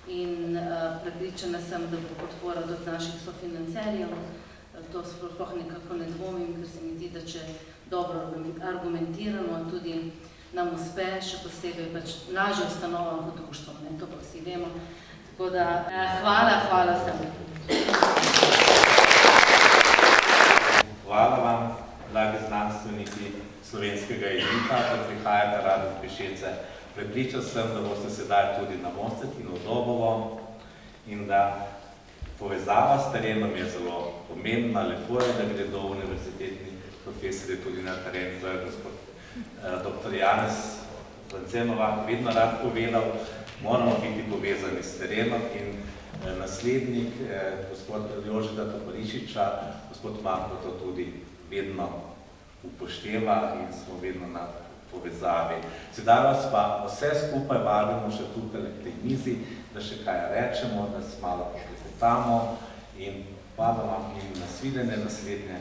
in prepričana sem, da bo podpora do naših sofinancerjev. To sploh nekako ne dvomim, ker se mi zdi, da če dobro argumentiramo, tudi nam uspe, še posebej pač lažje ustanovam kot društvom, to pa vsi vemo. Tako da hvala vsem. Hvala vam, dragi znanstveniki slovenskega jezika, ki prihajate radi v Pišece. Prepričan sem, da boste sedaj tudi na Mosteti in v Dobovo in da povezava s terenom je zelo pomembna, lepo je, da gredo univerzitetni profesori tudi na teren. To je gospod dr. Janez Francenova vedno rad povedal, moramo biti povezani s terenom in naslednik, gospod Jožeta Toporišiča, gospod Marko to tudi vedno upošteva in smo vedno na povezavi. Sedaj vas pa vse skupaj vabimo še tukaj na tej mizi, da še kaj rečemo, da se malo poklepetamo in hvala vam in nasvidenje naslednje